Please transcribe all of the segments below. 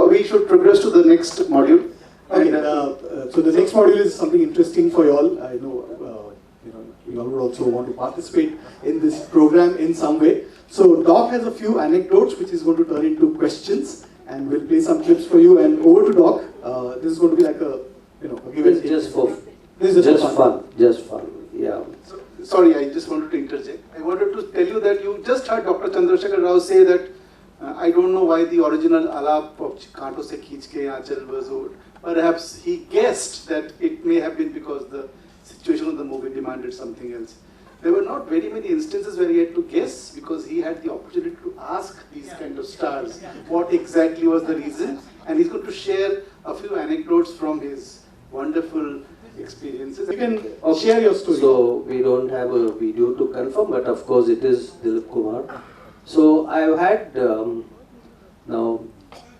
we should progress to the next module. Okay, so the next module is something interesting for you all. I know, you all would also want to participate in this program in some way. So Doc has a few anecdotes which is going to turn into questions, and we'll play some clips for you. And over to Doc. This is going to be like a give and take. Just fun. Yeah. So, sorry, I just wanted to interject. I wanted to tell you that you just heard Dr. Chandrasekhar Rao say that I don't know why the original alap of Kanto se Khiich ke Aanchal was old. Perhaps he guessed that it may have been because the situation of the movie demanded something else. There were not very many instances where he had to guess, because he had the opportunity to ask these kind of stars what exactly was the reason, and he's going to share a few anecdotes from his wonderful experiences. You can share your story. So we don't have a video to confirm, but of course it is Dilip Kumar. So I've had, now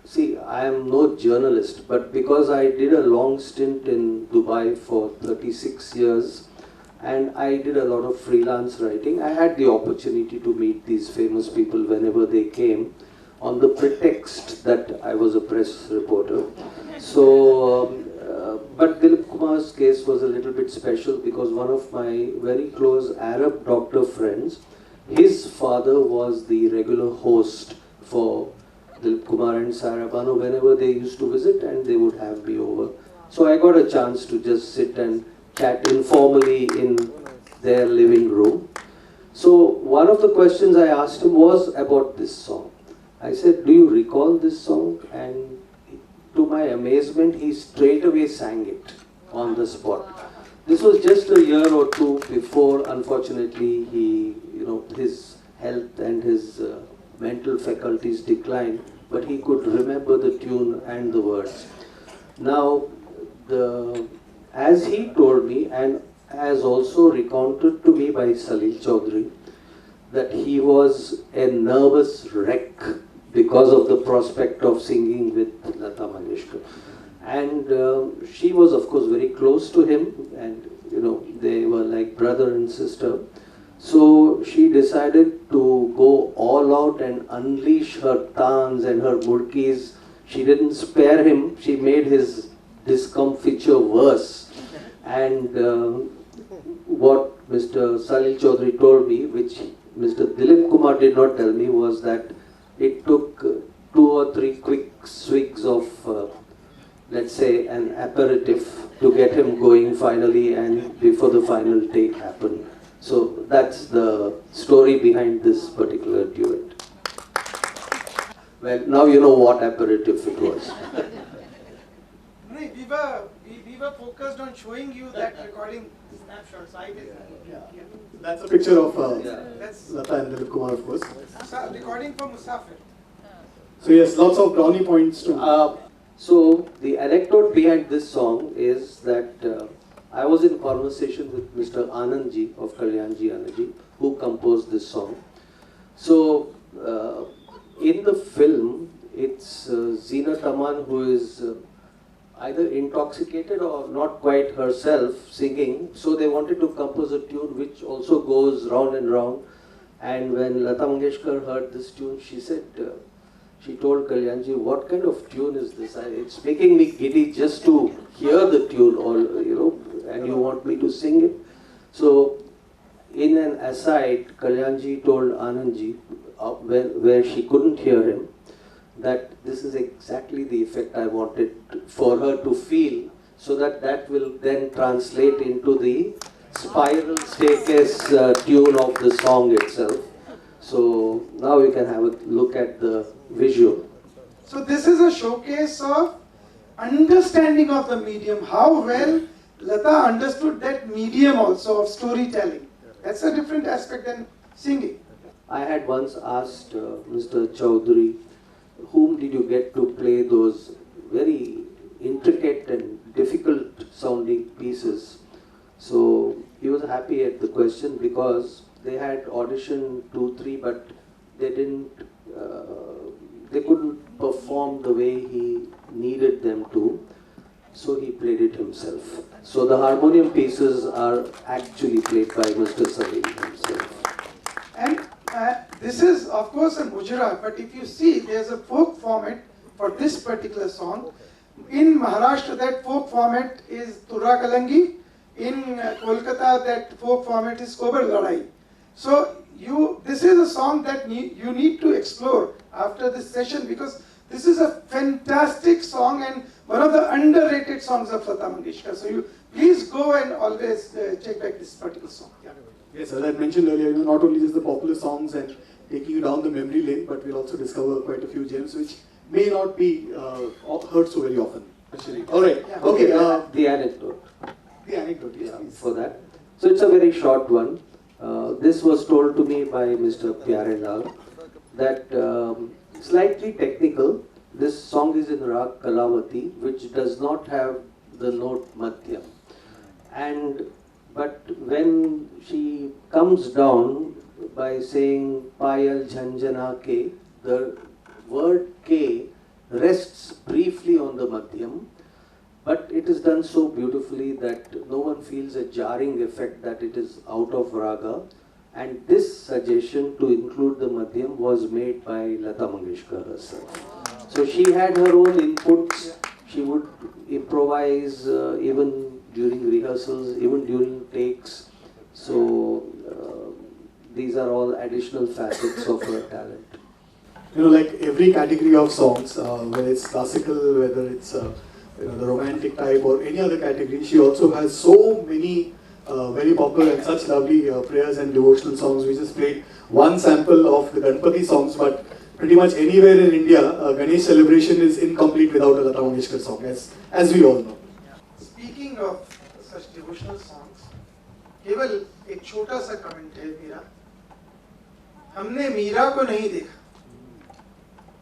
see, I am no journalist, but because I did a long stint in Dubai for 36 years, and I did a lot of freelance writing, I had the opportunity to meet these famous people whenever they came, on the pretext that I was a press reporter. So, but Dilip Kumar's case was a little bit special, because one of my very close Arab doctor friends, his father was the regular host for Dilip Kumar and Sarah Banu whenever they used to visit, and they would have me over. So I got a chance to just sit and chat informally in their living room. So one of the questions I asked him was about this song. I said, do you recall this song? And to my amazement, he straight away sang it on the spot. This was just a year or two before, unfortunately, his health and his mental faculties declined, but he could remember the tune and the words. Now, as he told me, and as also recounted to me by Salil Chaudhary, that he was a nervous wreck because of the prospect of singing with Lata Mangeshkar. And she was, of course, very close to him, and they were like brother and sister. So she decided to go all out and unleash her taans and her murkis. She didn't spare him. She made his discomfiture worse. And what Mr. Salil Chaudhary told me, which Mr. Dilip Kumar did not tell me, was that it took 2 or 3 quick swigs of, let's say, an aperitif to get him going finally, and before the final take happened. So that's the story behind this particular duet. Well, now you know what aperitif it was. We were focused on showing you that recording snapshots. I did. That's a picture of That's Lata and Dilip Kumar, of course. recording for Musafir. So yes, lots of brownie points too. So the anecdote behind this song is that I was in conversation with Mr. Anandji of Kalyanji Anandji, who composed this song. So in the film, it's Zeenat Aman who is either intoxicated or not quite herself singing. So they wanted to compose a tune which also goes round and round. And when Lata Mangeshkar heard this tune, she said, she told Kalyanji, what kind of tune is this? It's making me giddy just to hear the tune, or and you want me to sing it? So in an aside, Kalyanji told Anandji, where she couldn't hear him, that this is exactly the effect I wanted for her to feel, so that will then translate into the spiral staircase tune of the song itself. So now we can have a look at the visual. So this is a showcase of understanding of the medium, how well Lata understood that medium also of storytelling. That's a different aspect than singing. I had once asked Mr. Chaudhary, whom did you get to play those very intricate and difficult sounding pieces? So he was happy at the question, because they had auditioned 2-3, but they couldn't perform the way he needed them to. So he played it himself. So the harmonium pieces are actually played by Mr. Salil himself. And this is of course a mujra, but if you see, there's a folk format for this particular song. In Maharashtra, that folk format is Turra Kalangi. In Kolkata, that folk format is Kobar Ladai. So this is a song that you need to explore after this session, because this is a fantastic song and one of the underrated songs of Lata Mangeshkar. So you please go and always check back this particular song. Yeah. Yes, as I mentioned earlier, not only just the popular songs and taking you down the memory lane, but we'll also discover quite a few gems which may not be heard so very often. All right. Yeah. Okay. The anecdote. The anecdote, yes, please. For that. So it's a very short one. This was told to me by Mr. Pyarelal that slightly technical. This song is in Rag Kalavati, which does not have the note Madhyam. But when she comes down by saying Payal Jhanjana Ke, the word K rests briefly on the Madhyam, but it is done so beautifully that no one feels a jarring effect that it is out of raga. And this suggestion to include the Madhyam was made by Lata Mangeshkar herself. So she had her own inputs. She would improvise even during rehearsals, even during takes. So these are all additional facets of her talent. Like every category of songs, whether it's classical, whether it's the romantic type or any other category, she also has so many very popular and such lovely prayers and devotional songs. We just played one sample of the Ganpati songs, but pretty much anywhere in India, Ganesh celebration is incomplete without a Lata Mangeshkar song, as we all know. Speaking of such devotional songs, केवल एक छोटा सा comment है मेरा. हमने मीरा को नहीं देखा,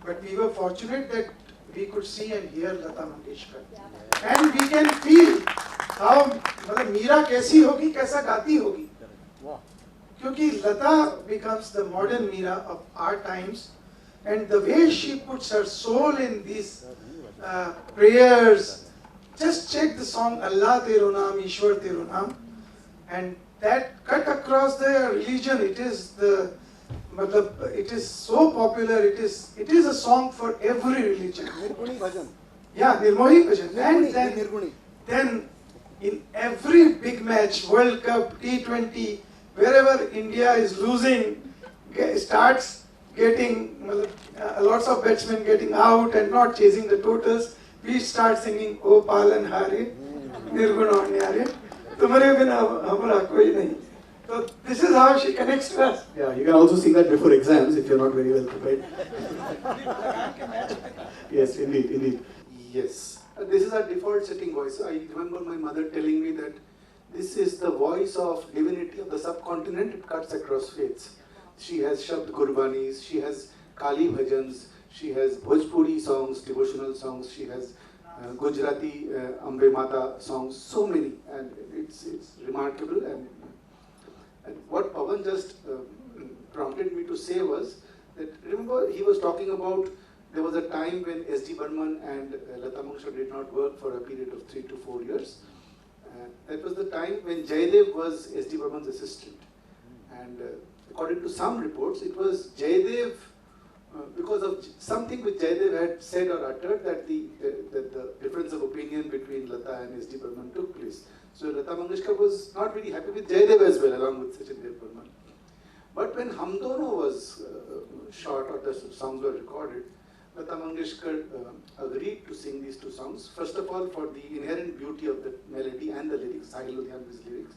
but we were fortunate that we could see and hear Lata Mangeshkar, and we can feel how मतलब मीरा कैसी होगी, कैसा गाती होगी, क्योंकि लता becomes the modern Meera of our times, and the way she puts her soul in these prayers. Just check the song Allah Tero Naam, Ishwar Tero Naam, and that cut across the religion. It is so popular. It is a song for every religion. Nirguni bhajan. Yeah, Nirmohi bhajan. And then in every big match, World Cup, T20, wherever India is losing, starts getting lots of batsmen getting out and not chasing the totals, we start singing O Palan Hare, Nirguna Nyare, Tumhare bina hamara koi nahi. So this is how she connects to us. Yeah, you can also sing that before exams if you're not very well prepared. Yes, indeed. Yes. This is our default setting voice. I remember my mother telling me that this is the voice of divinity of the subcontinent. It cuts across faiths. She has Shabd Gurbanis, she has Kali Bhajans, she has Bhojpuri songs, devotional songs, she has Gujarati Ambe Mata songs, so many, and it's remarkable. And what Pawan just prompted me to say was that, remember, he was talking about there was a time when S.D. Burman and Lata Mangeshkar did not work for a period of 3 to 4 years. That was the time when Jayadev was S.D. Burman's assistant. And according to some reports, it was Jayadev, because of something which Jayadev had said or uttered, that the difference of opinion between Lata and S.D. Burman took place. So Lata Mangeshkar was not really happy with Jayadev as well, along with Sachin Burman. But when Hum Dono was shot, or the songs were recorded, Lata Mangeshkar agreed to sing these two songs. First of all, for the inherent beauty of the melody and the lyrics, Sahil Ludhianvi's lyrics,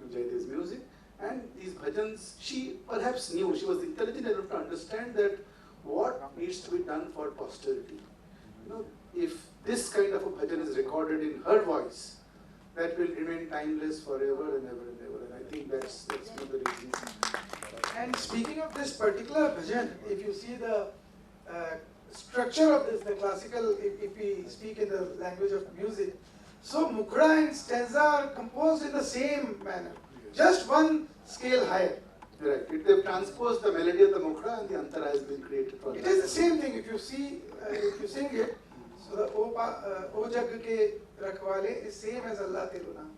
Jayadev's music. And these bhajans, she perhaps knew, she was intelligent enough to understand that what needs to be done for posterity. If this kind of a bhajan is recorded in her voice, that will remain timeless forever and ever and ever. And I think that's one of the reasons. And speaking of this particular bhajan, if you see the structure of this, the classical, if we speak in the language of music, so Mukhra and stanza are composed in the same manner, just one scale higher. Right. They've transposed the melody of the Mukhra and the Antara has been created for it. Is the same thing if you see, if you sing it. So the O Jag ke Rakhwale is same as Allah Tero Naam.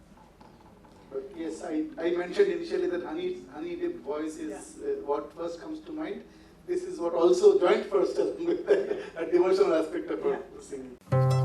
But yes, I mentioned initially that honey dip voice is what first comes to mind. this is what also joined first along with a devotional aspect about singing.